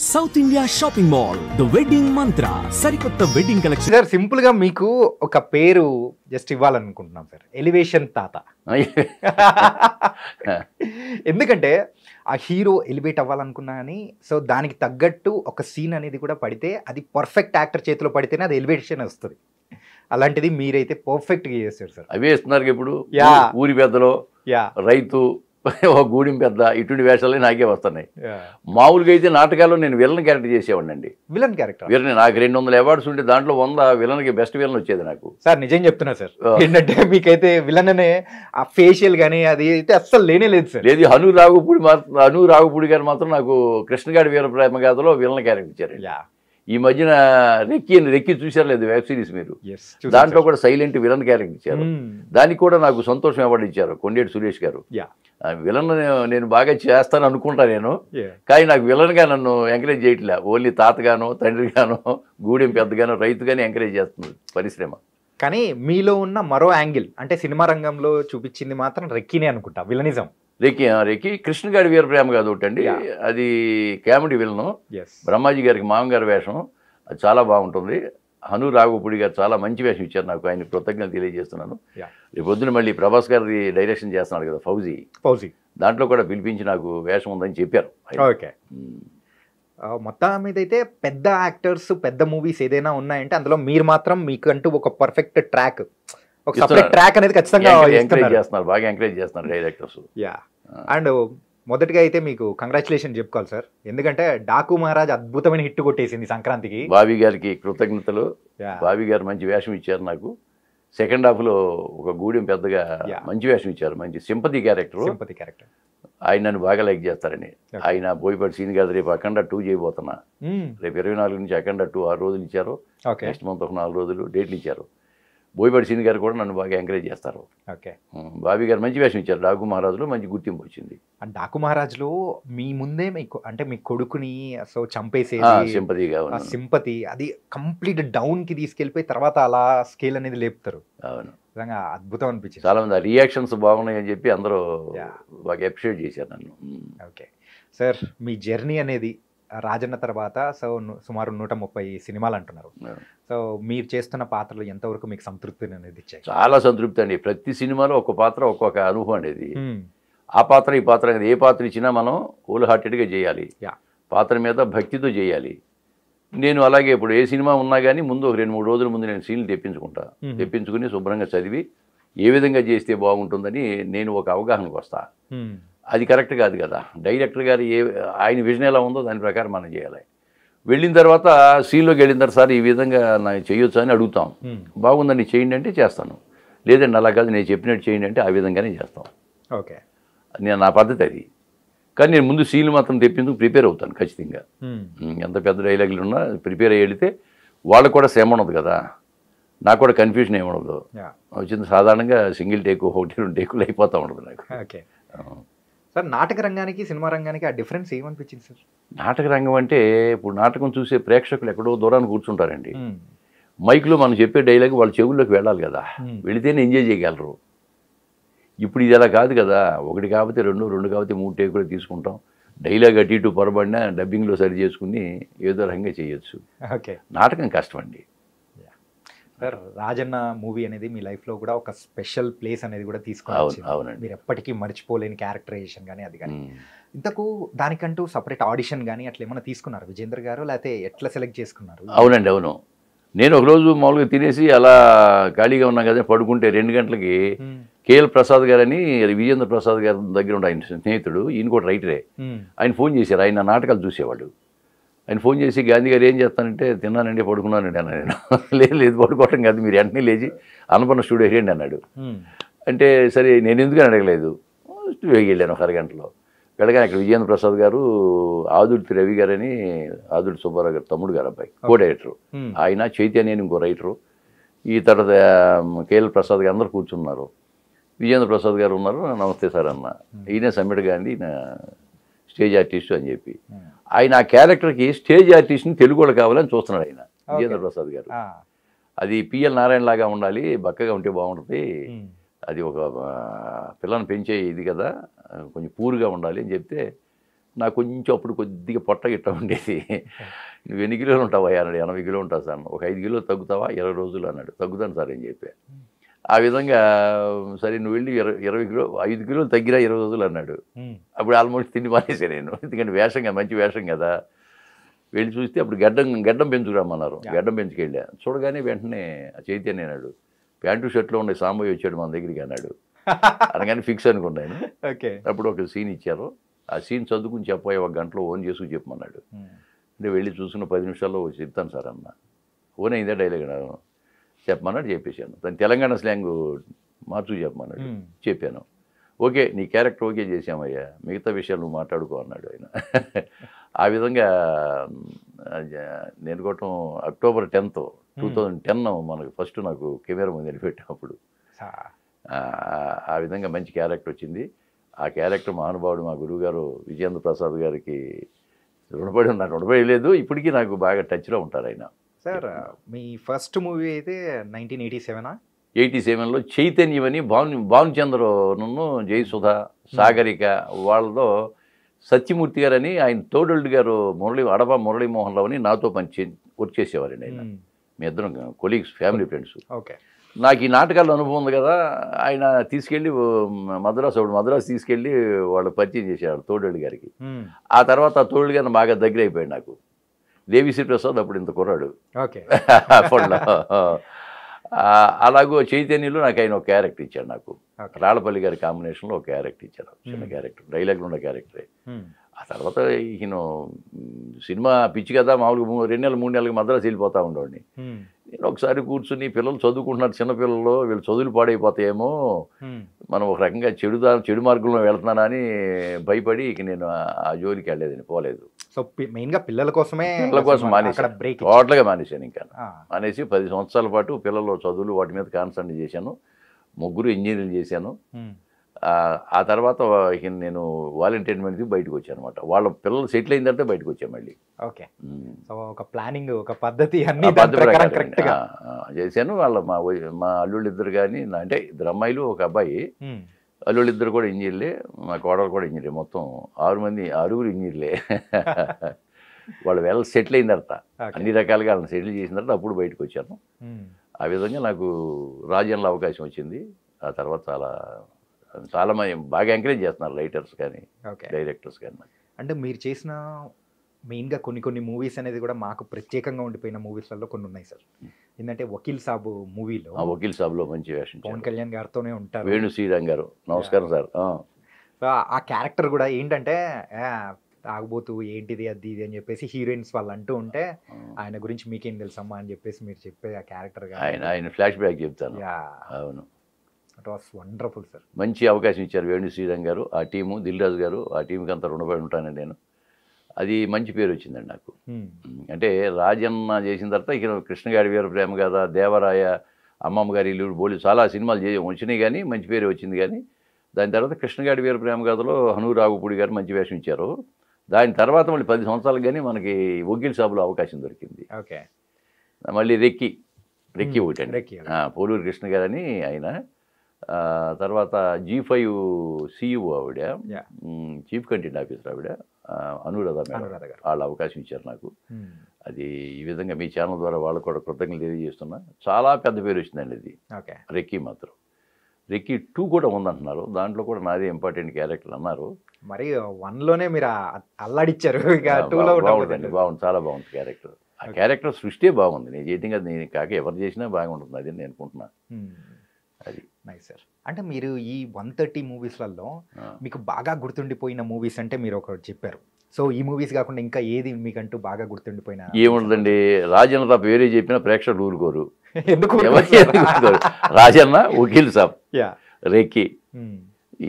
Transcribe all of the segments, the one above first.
South India shopping mall the wedding మంత్ర సరికొత్త wedding collection. Sir simple గా మీకు ఒక పేరు జస్ట్ ఇవ్వాలనుకుంటున్నాం సార్, ఎలివేషన్ తాత. ఎందుకంటే ఆ హీరో ఎలివేట్ అవ్వాలనుకున్నా కానీ సో దానికి తగ్గట్టు ఒక సీన్ అనేది కూడా పడితే అది పర్ఫెక్ట్ యాక్టర్ చేతిలో పడితేనే అది ఎలివేషన్ వస్తుంది. అలాంటిది మీరైతే పర్ఫెక్ట్ గా చేస్తారు సార్. అవే ఇస్తున్నారు ఇప్పుడు. యా ఊరి పెద్దలో యా రైతు ఒక గూడెం పెద్ద ఇటువంటి వేషాలే నాకే వస్తున్నాయి. మామూలుగా అయితే నాటకాల్లో నేను విలన్ క్యారెక్టర్ చేసేవాడిని అండి. విలన్ క్యారెక్టర్ విలన్ నాకు 200 అవార్డ్స్ ఉంటే దాంట్లో 100 విలన్కి బెస్ట్ విలన్ వచ్చేది నాకు. సార్ నిజం చెప్తున్నా సార్, ఏంటంటే మీకైతే విలన్ అనే ఆ ఫేషియల్ కానీ అది అయితే అస్సలు లేనే లేదు సార్. లేదు అను రాగుపూడి గారు మాత్రం నాకు కృష్ణగాడి వీర ప్రేమ గాథలో విలన్ క్యారెక్టర్ ఇచ్చారు. ఈ మధ్యన రెక్కి చూసారు లేదు వెబ్ సిరీస్ మీరు, దాంట్లో కూడా సైలెంట్ విలన్ క్యారెక్టర్ ఇచ్చారు. దానికి కూడా నాకు సంతోషం అవార్డు ఇచ్చారు కొండేటి సురేష్ గారు. విలన్ నేను బాగా చేస్తాను అనుకుంటా నేను, కానీ నాకు విలన్గా నన్ను ఎంకరేజ్ చేయట్లే. ఓన్లీ తాతగానో తండ్రిగానో గూడెం పెద్దగానో రైతుగానే ఎంకరేజ్ చేస్తుంది పరిశ్రమ. కానీ మీలో ఉన్న మరో యాంగిల్ అంటే సినిమా రంగంలో చూపించింది మాత్రం రెక్కినే అనుకుంటా, విలనిజం. రెక్కి కృష్ణగాడి వీర ప్రేమ కాదు ఒకటండి, అది కామెడీ విలను. బ్రహ్మాజీ గారికి మామగారి వేషం అది చాలా బాగుంటుంది. హను రాఘవపూడి గారు చాలా మంచి వేషం ఇచ్చారు నాకు, ఆయన కృతజ్ఞతలు తెలియజేస్తున్నాను. రేపు పొద్దున మళ్ళీ ప్రభాస్ గారి డైరెక్షన్ చేస్తున్నాడు కదా ఫౌజీ, దాంట్లో కూడా పిలిపించి నాకు వేషం ఉందని చెప్పారు. ఓకే, మొత్తం మీద అయితే పెద్ద యాక్టర్స్ పెద్ద మూవీస్ ఏదైనా ఉన్నాయంటే అందులో మీరు మాత్రం మీకంటూ ఒక పర్ఫెక్ట్ ట్రాక్, ఒక సపరేట్ ట్రాక్ అనేది ఖచ్చితంగా ఎంకరేజ్ చేస్తున్నారు, బాగా ఎంకరేజ్ చేస్తున్నారు డైరెక్టర్స్. అండ్ మొదటిగా అయితే మీకు కంగ్రాచులేషన్ చెప్పుకోవాలి సార్, ఎందుకంటే డాకు మహారాజ్ అద్భుతమైన హిట్ కొట్టేసింది సంక్రాంతికి. బాబీ గారికి కృతజ్ఞతలు. బాబీ గారు మంచి వేషం ఇచ్చారు నాకు. సెకండ్ హాఫ్లో ఒక గూడెం పెద్దగా మంచి వేషం ఇచ్చారు, మంచి సింపతి క్యారెక్టర్. ఆయన నన్ను బాగా లైక్ చేస్తారని. ఆయన బోయపాటి సీన్ గారు రేపు అఖండ 2 చేయబోతున్నా. రేపు 24 నుంచి అఖండ 2 6 రోజులు ఇచ్చారు. నెక్స్ట్ మంత్ ఒక 4 రోజులు డేట్లు ఇచ్చారు. బోయపాటి సీన్ గారు కూడా నన్ను బాగా ఎంకరేజ్ చేస్తారు. ఓకే, బాబీ గారు మంచి వేషం ఇచ్చారు. డాకు మహారాజులో మంచి గుర్తింపు వచ్చింది. డాకు మహారాజులో మీ ముందే మీకు అంటే మీ కొడుకుని సో చంపేసేది సింపతి అది కంప్లీట్ డౌన్ కి తీసుకెళ్ళిపోయి తర్వాత అలా స్కేల్ అనేది లేపుతారు. అవును, నిజంగా అద్భుతం అనిపించింది. చాలా మంది రియాక్షన్స్ బాగున్నాయి అని చెప్పి అందరూ బాగా అప్రిషియేట్ చేశారు నన్ను. ఓకే సార్, మీ జర్నీ అనేది రాజన్న తర్వాత సో సుమారు 130 సినిమాలు అంటున్నారు. సో మీరు చేస్తున్న పాత్రలు ఎంతవరకు మీకు సంతృప్తిని అనేది ఇచ్చాయి? చాలా సంతృప్తి అండి. ప్రతి సినిమాలో ఒక్క పాత్ర ఒక్కొక్క అనుభవం అనేది. ఆ పాత్ర ఈ పాత్ర అనేది ఏ పాత్ర ఇచ్చినా మనం హోల్ హార్టెడ్గా చేయాలి, పాత్ర మీద భక్తితో చేయాలి. నేను అలాగే ఇప్పుడు ఏ సినిమా ఉన్నా కానీ ముందు ఒక 2-3 రోజుల ముందు నేను సీన్లు తెప్పించుకుని శుభ్రంగా చదివి ఏ విధంగా చేస్తే బాగుంటుందని నేను ఒక అవగాహనకు వస్తా. అది కరెక్ట్ కాదు కదా, డైరెక్టర్ గారు ఆయన విజన్ ఎలా ఉందో దాని ప్రకారం మనం చేయాలి. వెళ్ళిన తర్వాత సీన్లోకి వెళ్ళిన తర్వాత సార్ ఈ విధంగా నాకు చేయొచ్చు అని అడుగుతాం. బాగుందని చేయండి అంటే చేస్తాను, లేదండి అలా కాదు నేను చెప్పినట్టు చేయండి అంటే ఆ విధంగానే చేస్తాం. ఓకే, నేను నా పద్ధతి అది. కానీ నేను ముందు సీన్లు మాత్రం తెప్పించుకు ప్రిపేర్ అవుతాను ఖచ్చితంగా. ఎంత పెద్ద డైలాగులు ఉన్నా ప్రిపేర్ అయ్యి వెళితే వాళ్ళకు కూడా శ్రమ ఉండదు కదా, నాకు కూడా కన్ఫ్యూజన్ ఏమి ఉండదు. వచ్చింది సాధారణంగా సింగిల్ టేకు 1-2 టేకులు అయిపోతూ ఉండదు నాకు. ఓకే సార్, నాటక రంగానికి సినిమా రంగానికి ఆ డిఫరెన్స్ ఏమనిపించింది సార్? నాటక రంగం అంటే ఇప్పుడు నాటకం చూసే ప్రేక్షకులు ఎక్కడో దూరాన్ని కూర్చుంటారండి. మైక్లో మనం చెప్పే డైలాగ్ వాళ్ళ చెవుల్లోకి వెళ్ళాలి కదా, వెళితేనే ఎంజాయ్ చేయగలరు. ఇప్పుడు ఇది అలా కాదు కదా, 1 కాకపోతే 2 కాకపోతే 3 టేకులు తీసుకుంటాం. డైలాగ్ అటు ఇటు పొరబడినా డబ్బింగ్లో సరి చేసుకుని ఏదో రకంగా చేయొచ్చు. ఓకే, నాటకం కష్టం అండి. సార్ రాజన్న మూవీ అనేది మీ లైఫ్లో కూడా ఒక స్పెషల్ ప్లేస్ అనేది కూడా తీసుకుని అవునండి, మీరు ఎప్పటికీ మర్చిపోలేని క్యారెక్టరైజేషన్ కానీ అది కానీ. ఇంతకు దానికంటూ సపరేట్ ఆడిషన్ కానీ అట్లా ఏమైనా తీసుకున్నారు విజేంద్ర గారు, లేకపోతే ఎట్లా సెలెక్ట్ చేసుకున్నారు? అవునండి, అవును. నేను ఒకరోజు మామూలుగా తినేసి అలా ఖాళీగా ఉన్నాం కదా, పడుకుంటే 2 గంటలకి కేఎల్ ప్రసాద్ గారని విజేంద్ర ప్రసాద్ గారి దగ్గర ఉండే ఆయన స్నేహితుడు, ఈయన కూడా రైటరే, ఆయన ఫోన్ చేశారు. ఆయన నాటకాలు చూసేవాళ్ళు. ఆయన ఫోన్ చేసి గాంధీ గారు ఏం చేస్తానంటే తిన్నానండి పడుకున్నానండి అన్నా. నేను లేదు పడుకోవటం కాదు, మీరు వెంటనే లేచి అన్నపూర్ణ స్టూడియో వేయండి అన్నాడు. అంటే సరే నేను ఎందుకని అడగలేదు, స్టూడియోకి వెళ్ళాను ఒక అరగంటలో. వెళ్ళగానే అక్కడ విజేంద్ర ప్రసాద్ గారు, ఆదుర్తి రవి గారని ఆదుర్తి సుబ్బారావు గారు తమ్ముడు గారు అబ్బాయి కో డైరెక్టరు, ఆయన చైతన్య అని ఇంకో రైటరు, ఈ తర్వాత కేఎల్ ప్రసాద్ గారు అందరూ కూర్చున్నారు. విజేంద్ర ప్రసాద్ గారు ఉన్నారు. నమస్తే సార్ అన్న. ఈయన సమ్మిట్ గాంధీ ఈయన స్టేజ్ ఆర్టిస్టు అని చెప్పి, ఆయన ఆ క్యారెక్టర్కి స్టేజ్ ఆర్టిస్ట్ని తెలుగు వాళ్ళు కావాలని చూస్తున్నాడు ఆయన విజేంద్ర ప్రసాద్ గారు. అది పిఎల్ నారాయణ లాగా ఉండాలి, బక్కగా ఉంటే బాగుంటుంది, అది ఒక పిల్లని పెంచే ఇది కదా, కొంచెం పూర్గా ఉండాలి అని చెప్తే నాకు కొంచెం అప్పుడు కొద్దిగా పొట్ట గిట్ట ఉండేది. నువ్వు ఎన్ని కిలోలు ఉంటావా అన్నాడు. 80 కిలో ఉంటా సార్. ఒక 5 కిలోలు తగ్గుతావా 20 రోజులు అన్నాడు. తగ్గుతాను సార్ అని చెప్పా. ఆ విధంగా సరే నువ్వు వెళ్ళి 20 కిలో 5 కిలోలు తగ్గిరా 20 రోజులు అన్నాడు. అప్పుడు ఆల్మోస్ట్ తిండి మానేసాను నేను. ఎందుకంటే వేషం కదా, మంచి వేషం కదా. వెళ్ళి చూస్తే అప్పుడు గడ్డం పెంచుకురామన్నారు. గడ్డం పెంచుకెళ్ళా. చూడగానే వెంటనే చైతన్య అన్నాడు, ప్యాంటు షర్ట్లో ఉండే సాంబయ్య వచ్చాడు మన దగ్గరికి అన్నాడు. అనగానే ఫిక్స్ అనుకున్నాను. అప్పుడు ఒక సీన్ ఇచ్చారు. ఆ సీన్ చదువుకుని చెప్పబోయే 1 గంటలో ఓన్ చేసుకు చెప్పమన్నాడు. అంటే వెళ్ళి చూసుకున్న 10 నిమిషాల్లో చెప్తాను సార్ అన్న. ఓన్ అయిందా డైలాగ్ చెప్పమన్నాడు. చెప్పేశాను. దాని తెలంగాణ స్లాంగ్ మార్చు చెప్పమన్నాడు. చెప్పాను. ఓకే నీ క్యారెక్టర్ ఓకే చేసామయ్యా, మిగతా విషయాలు నువ్వు మాట్లాడుకో అన్నాడు ఆయన. ఆ విధంగా నేను కొట్టం అక్టోబర్ 10th 2010 మనకు ఫస్ట్ నాకు కెమెరా ముందు నిలబెట్టాం. అప్పుడు ఆ విధంగా మంచి క్యారెక్టర్ వచ్చింది. ఆ క్యారెక్టర్ మహానుభావుడు మా గురువుగారు విజయేంద్ర ప్రసాద్ గారికి రుణపడి ఉన్నారు. రుణపడి లేదు, ఇప్పటికీ నాకు బాగా టచ్లో ఉంటారు ఆయన. సార్ మీ ఫస్ట్ మూవీ అయితే 1987 87లో చైతన్యం అని భానుచంద్రను జయసుధ సాగరిక వాళ్ళలో సత్యమూర్తి గారని ఆయన తోడల్డ్ గారు అడప మురళీమోహన్ రావు అని నాతో వర్క్ చేసేవారండి ఆయన. మీ ఇద్దరం కొలీగ్స్, ఫ్యామిలీ ఫ్రెండ్స్. ఓకే. నాకు ఈ నాటకాల అనుభవం ఉంది కదా, ఆయన తీసుకెళ్ళి మద్రాసు తీసుకెళ్ళి వాళ్ళు పరిచయం చేశారు తోడల్డ్ గారికి. ఆ తర్వాత ఆ తోడల్డ్ గారిని బాగా దగ్గర అయిపోయాడు నాకు. దేవిశ్రీ ప్రసాద్ అప్పుడు ఇంత కుర్రాడు అప్పట్లో. అలాగూ చైతన్యంలో నాకు ఆయన ఒక క్యారెక్టర్ ఇచ్చాడు. నాకు రాళ్ళపల్లి గారి కాంబినేషన్లో ఒక క్యారెక్టర్ ఇచ్చారు. చిన్న క్యారెక్టర్, డైలాగ్లో ఉన్న క్యారెక్టరే. ఆ తర్వాత ఈయన సినిమా పిచ్చి కదా, మామూలుగా 2 నెలలు 3 నెలలకి మద్రాసు వెళ్ళిపోతూ ఉండేవాడిని. నేను ఒకసారి కూర్చుని పిల్లలు చదువుకుంటున్నారు, చిన్నపిల్లలు, వీళ్ళు చదువులు పాడైపోతాయేమో, మనం ఒక రకంగా చెడు మార్గంలో వెళ్తున్నానని భయపడి ఇక నేను ఆ జోలికి వెళ్ళలేదని, పోలేదు. సో మెయిన్గా పిల్లల కోసం మానేసాను, టోటల్గా మానేశాను. ఇంకా మానేసి 10 సంవత్సరాల పాటు పిల్లలు చదువులు వాటి మీద కాన్సన్ట్రేట్ చేశాను. 3 ఇంజనీరింగ్ చేశాను. ఆ తర్వాత నేను వాలంటీర్ మీద బయటకు వచ్చాను అనమాట. వాళ్ళ పిల్లలు సెటిల్ అయిన తర్వాత బయటకు వచ్చాను మళ్ళీ. ఓకే. సో ఒక ప్లానింగ్, ఒక పద్ధతి చేశాను. మా అల్లుళ్ళు ఇద్దరు కానీ, అంటే 2 అమ్మాయిలు 1 అబ్బాయి. అల్లుళ్ళు ఇద్దరు కూడా ఇంజనీర్లే, మా కోడలు కూడా ఇంజనీర్. మొత్తం 6 ఇంజనీర్లే. వాళ్ళు సెటిల్ అయిన తర్వాత అన్ని రకాలుగా వాళ్ళని సెటిల్ చేసిన తర్వాత అప్పుడు బయటకు వచ్చాను. ఆ విధంగా నాకు రాజ్యంలో అవకాశం వచ్చింది. ఆ తర్వాత చాలా మంది బాగా ఎంకరేజ్ చేస్తున్నారు, రైటర్స్ కానీ డైరెక్టర్స్ కానీ. అంటే మీరు చేసిన మెయిన్గా కొన్ని మూవీస్ అనేది కూడా మాకు ప్రత్యేకంగా ఉండిపోయిన మూవీస్లలో కొన్ని ఉన్నాయి సార్. ఏంటంటే వకీల్ సాబ్ మూవీలో, వకీల్ సాబ్లో మంచి వేషం పవన్ కళ్యాణ్ గారితోనే ఉంటారు. వేణు శ్రీరామ్ గారు, నమస్కారం సార్. ఆ క్యారెక్టర్ కూడా ఏంటంటే తాగుబోతూ ఏంటిది అది ఇది అని చెప్పేసి హీరోయిన్స్ వాళ్ళు అంటూ ఉంటే, ఆయన గురించి మీకేం తెలుసమ్మా అని చెప్పేసి మీరు చెప్పే ఆ క్యారెక్టర్ ఆయన ఫ్లాష్ బ్యాక్ చెప్తాను. అవును, ఇట్ వాస్ వండర్ఫుల్ సార్. మంచి అవకాశం ఇచ్చారు వేణు శ్రీరామ్ గారు, ఆ టీము, దిల్ రాజు గారు, ఆ టీంకి అంతా రుణపడి ఉంటానండి నేను. అది మంచి పేరు వచ్చిందండి నాకు. అంటే రాజన్న చేసిన తర్వాత ఇక కృష్ణగాడి వీర ప్రేమ గాథ, దేవరాయ, అమ్మమ్మ గారి ఇల్లు, బోలి చాలా సినిమాలు వచ్చినాయి కానీ మంచి పేరు వచ్చింది. కానీ దాని తర్వాత కృష్ణగాడి వీర ప్రేమ గాథలో హనురాగుపూడి గారు మంచి వేషం ఇచ్చారు. దాని తర్వాత మళ్ళీ 10 సంవత్సరాలకు కానీ మనకి వకీల్ సాబ్లో అవకాశం దొరికింది. ఓకే. మళ్ళీ రెక్కి ఒకటండి, పోలూరు కృష్ణ గారని ఆయన. తర్వాత G5 CEO ఆవిడ, చీఫ్ కంటెంట్ ఆఫీసర్ ఆవిడ, అనురాధ మేడం, వాళ్ళు అవకాశం ఇచ్చారు నాకు. అది ఈ విధంగా మీ ఛానల్ ద్వారా వాళ్ళకు కూడా కృతజ్ఞతలు తెలియజేస్తున్నా. చాలా పెద్ద పేరు వచ్చిందండి అది. రెక్కీ మాత్రం. రెక్కీ 2 కూడా ఉందంటున్నారు, దాంట్లో కూడా నాదే ఇంపార్టెంట్ క్యారెక్టర్ అన్నారు. మరి 1లోనే మీరు అల్లాడిచ్చారు, బాగుంది, చాలా బాగుంది క్యారెక్టర్. ఆ క్యారెక్టర్ సృష్టి బాగుంది. నేను చేయటం కదా, నేను కాక ఎవరు చేసినా బాగుంటుంది అది నేను అనుకుంటున్నా. అది నైస్ సార్. అంటే మీరు ఈ 130 మూవీస్లలో మీకు బాగా గుర్తుండిపోయిన మూవీస్ అంటే మీరు ఒకటి చెప్పారు. సో ఈ మూవీస్ కాకుండా ఇంకా ఏది మీకంటూ బాగా గుర్తుండిపోయిన? ఏముండదండి, రాజన్న తప్ప వేరే చెప్పినా ప్రేక్షకులు ఊరుకోరు. ఎందుకు? రాజన్న, వకీల్ సాబ్, రెక్కీ,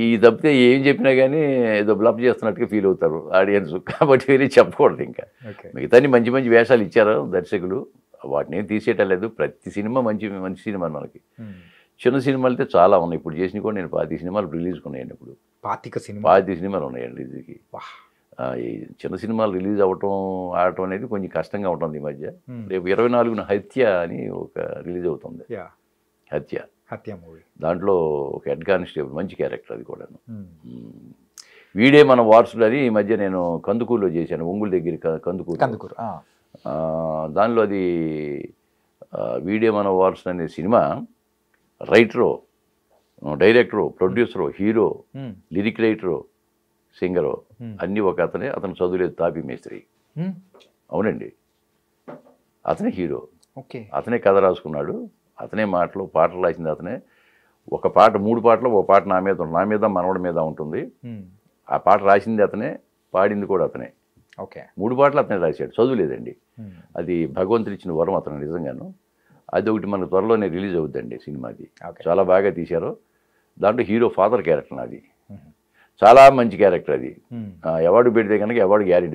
ఈ తప్పితే ఏం చెప్పినా కానీ ఏదో బ్లఫ్ చేస్తున్నట్టుగా ఫీల్ అవుతారు ఆడియన్స్. కాబట్టి వేరే చెప్పకూడదు. ఇంకా మిగతాన్ని మంచి మంచి వేషాలు ఇచ్చారు దర్శకులు, వాటిని ఏం తీసేయటలేదు. ప్రతి సినిమా మంచి మంచి సినిమా మనకి. చిన్న సినిమాలు అయితే చాలా ఉన్నాయి. ఇప్పుడు చేసిన కూడా నేను 25 సినిమాలు రిలీజ్ ఉన్నాయండి. ఇప్పుడు 25 సినిమాలు ఉన్నాయండి రిలీజ్కి. ఈ చిన్న సినిమాలు రిలీజ్ ఆడటం అనేది కొంచెం కష్టంగా ఉంటుంది ఈ మధ్య. రేపు 24న హత్య అని ఒక రిలీజ్ అవుతుంది. హత్య మూవీ, దాంట్లో ఒక హెడ్ కానిస్టేబుల్, మంచి క్యారెక్టర్ అది కూడాను. వీడే మన వారసుడు అని ఈ మధ్య నేను కందుకూరులో చేశాను, ఒంగోలు దగ్గర కందుకూరు. దానిలో అది వీడే మన వారసుడు అనే cinema writer, director, producer, hero, lyric writer, singer అన్నీ ఒక అతనే. అతను చదువులేదు, తాపీ మేస్త్రి. అవునండి, అతనే హీరో. అతనే కథ రాసుకున్నాడు, అతనే పాటలు రాసింది అతనే. ఒక పాట 3 పాటలు, ఒక పాట నా మీద మనవడి మీద ఉంటుంది. ఆ పాట రాసింది అతనే, పాడింది కూడా అతనే. 3 పాటలు అతనే రాశాడు, చదువులేదండి. అది భగవంతుడు ఇచ్చిన వరం అతను నిజంగాను. అది ఒకటి మనకు త్వరలోనే రిలీజ్ అవుద్దండి సినిమాది. చాలా బాగా తీశారు. దాంట్లో హీరో ఫాదర్ క్యారెక్టర్ నాది. చాలా మంచి క్యారెక్టర్ అది. అవార్డు పెడితే కనుక అవార్డు గ్యారెంటీ